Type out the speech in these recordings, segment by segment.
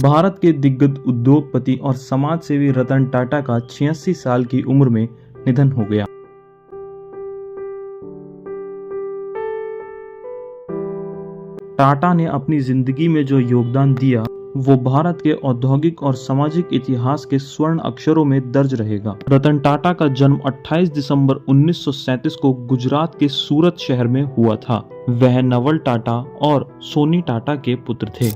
भारत के दिग्गज उद्योगपति और समाज सेवी रतन टाटा का 86 साल की उम्र में निधन हो गया। टाटा ने अपनी जिंदगी में जो योगदान दिया वो भारत के औद्योगिक और सामाजिक इतिहास के स्वर्ण अक्षरों में दर्ज रहेगा। रतन टाटा का जन्म 28 दिसंबर 1937 को गुजरात के सूरत शहर में हुआ था। वह नवल टाटा और सोनी टाटा के पुत्र थे।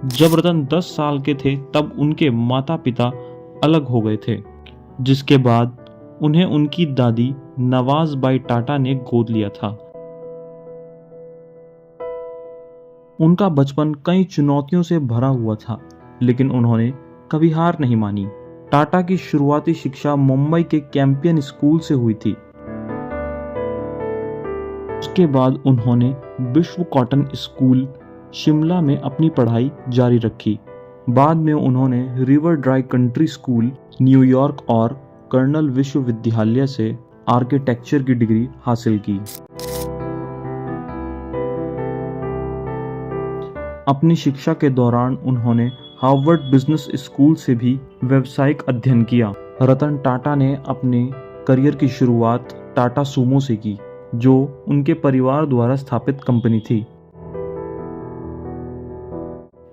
जब रतन 10 साल के थे तब उनके माता पिता अलग हो गए थे, जिसके बाद उन्हें उनकी दादी नवाज़बाई टाटा ने गोद लिया था। उनका बचपन कई चुनौतियों से भरा हुआ था, लेकिन उन्होंने कभी हार नहीं मानी। टाटा की शुरुआती शिक्षा मुंबई के कैंपियन स्कूल से हुई थी। उसके बाद उन्होंने विश्व कॉटन स्कूल शिमला में अपनी पढ़ाई जारी रखी। बाद में उन्होंने river dry country school New York और कर्नल विश्वविद्यालय से आर्किटेक्चर की डिग्री हासिल की। अपनी शिक्षा के दौरान उन्होंने हार्वर्ड बिजनेस स्कूल से भी व्यावसायिक अध्ययन किया। रतन टाटा ने अपने करियर की शुरुआत टाटा सूमो से की, जो उनके परिवार द्वारा स्थापित कंपनी थी।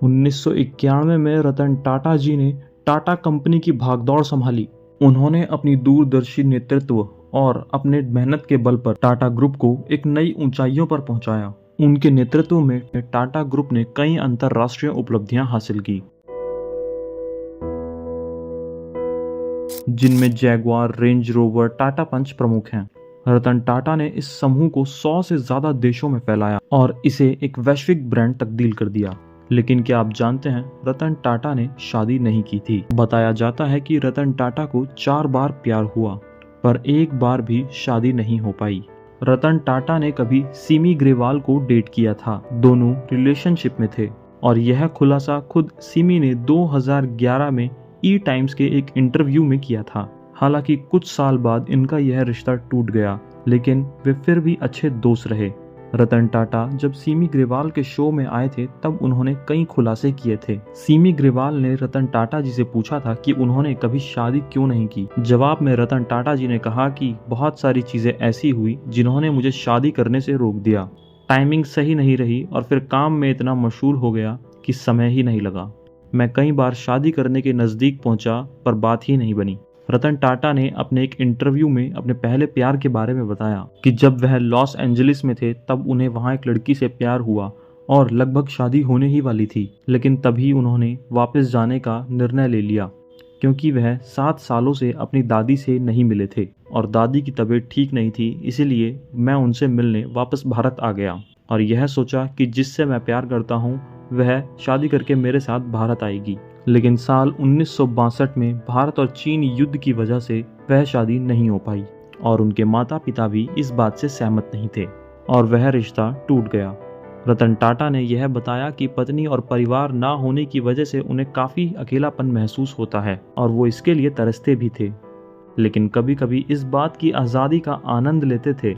1991 में रतन टाटा जी ने टाटा कंपनी की भागदौड़ संभाली। उन्होंने अपनी दूरदर्शी नेतृत्व और अपने मेहनत के बल पर टाटा ग्रुप को एक नई ऊंचाइयों पर पहुंचाया। उनके नेतृत्व में टाटा ग्रुप ने कई अंतर्राष्ट्रीय उपलब्धियां हासिल की, जिनमें जैगुआर, रेंज रोवर, टाटा पंच प्रमुख हैं। रतन टाटा ने इस समूह को 100 से ज्यादा देशों में फैलाया और इसे एक वैश्विक ब्रांड तब्दील कर दिया। लेकिन क्या आप जानते हैं, रतन टाटा ने शादी नहीं की थी। बताया जाता है कि रतन टाटा को 4 बार प्यार हुआ, पर एक बार भी शादी नहीं हो पाई। रतन टाटा ने कभी सिमी ग्रेवाल को डेट किया था। दोनों रिलेशनशिप में थे और यह खुलासा खुद सिमी ने 2011 में ई टाइम्स के एक इंटरव्यू में किया था। हालांकि कुछ साल बाद इनका यह रिश्ता टूट गया, लेकिन वे फिर भी अच्छे दोस्त रहे। रतन टाटा जब सिमी ग्रेवाल के शो में आए थे तब उन्होंने कई खुलासे किए थे। सिमी ग्रेवाल ने रतन टाटा जी से पूछा था कि उन्होंने कभी शादी क्यों नहीं की। जवाब में रतन टाटा जी ने कहा कि बहुत सारी चीजें ऐसी हुई जिन्होंने मुझे शादी करने से रोक दिया। टाइमिंग सही नहीं रही और फिर काम में इतना मशहूर हो गया कि समय ही नहीं लगा। मैं कई बार शादी करने के नजदीक पहुंचा पर बात ही नहीं बनी। रतन टाटा ने अपने एक इंटरव्यू में अपने पहले प्यार के बारे में बताया कि जब वह लॉस एंजलिस में थे तब उन्हें वहां एक लड़की से प्यार हुआ और लगभग शादी होने ही वाली थी, लेकिन तभी उन्होंने वापस जाने का निर्णय ले लिया क्योंकि वह 7 सालों से अपनी दादी से नहीं मिले थे और दादी की तबीयत ठीक नहीं थी। इसीलिए मैं उनसे मिलने वापस भारत आ गया और यह सोचा कि जिससे मैं प्यार करता हूँ वह शादी करके मेरे साथ भारत आएगी। लेकिन साल 1962 में भारत और चीन युद्ध की वजह से वह शादी नहीं हो पाई और उनके माता पिता भी इस बात से सहमत नहीं थे और वह रिश्ता टूट गया। रतन टाटा ने यह बताया कि पत्नी और परिवार ना होने की वजह से उन्हें काफ़ी अकेलापन महसूस होता है और वो इसके लिए तरसते भी थे, लेकिन कभी कभी इस बात की आज़ादी का आनंद लेते थे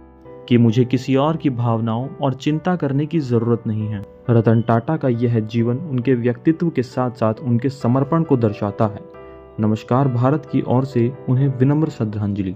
कि मुझे किसी और की भावनाओं और चिंता करने की ज़रूरत नहीं है। रतन टाटा का यह जीवन उनके व्यक्तित्व के साथ साथ उनके समर्पण को दर्शाता है। नमस्कार भारत की ओर से उन्हें विनम्र श्रद्धांजलि।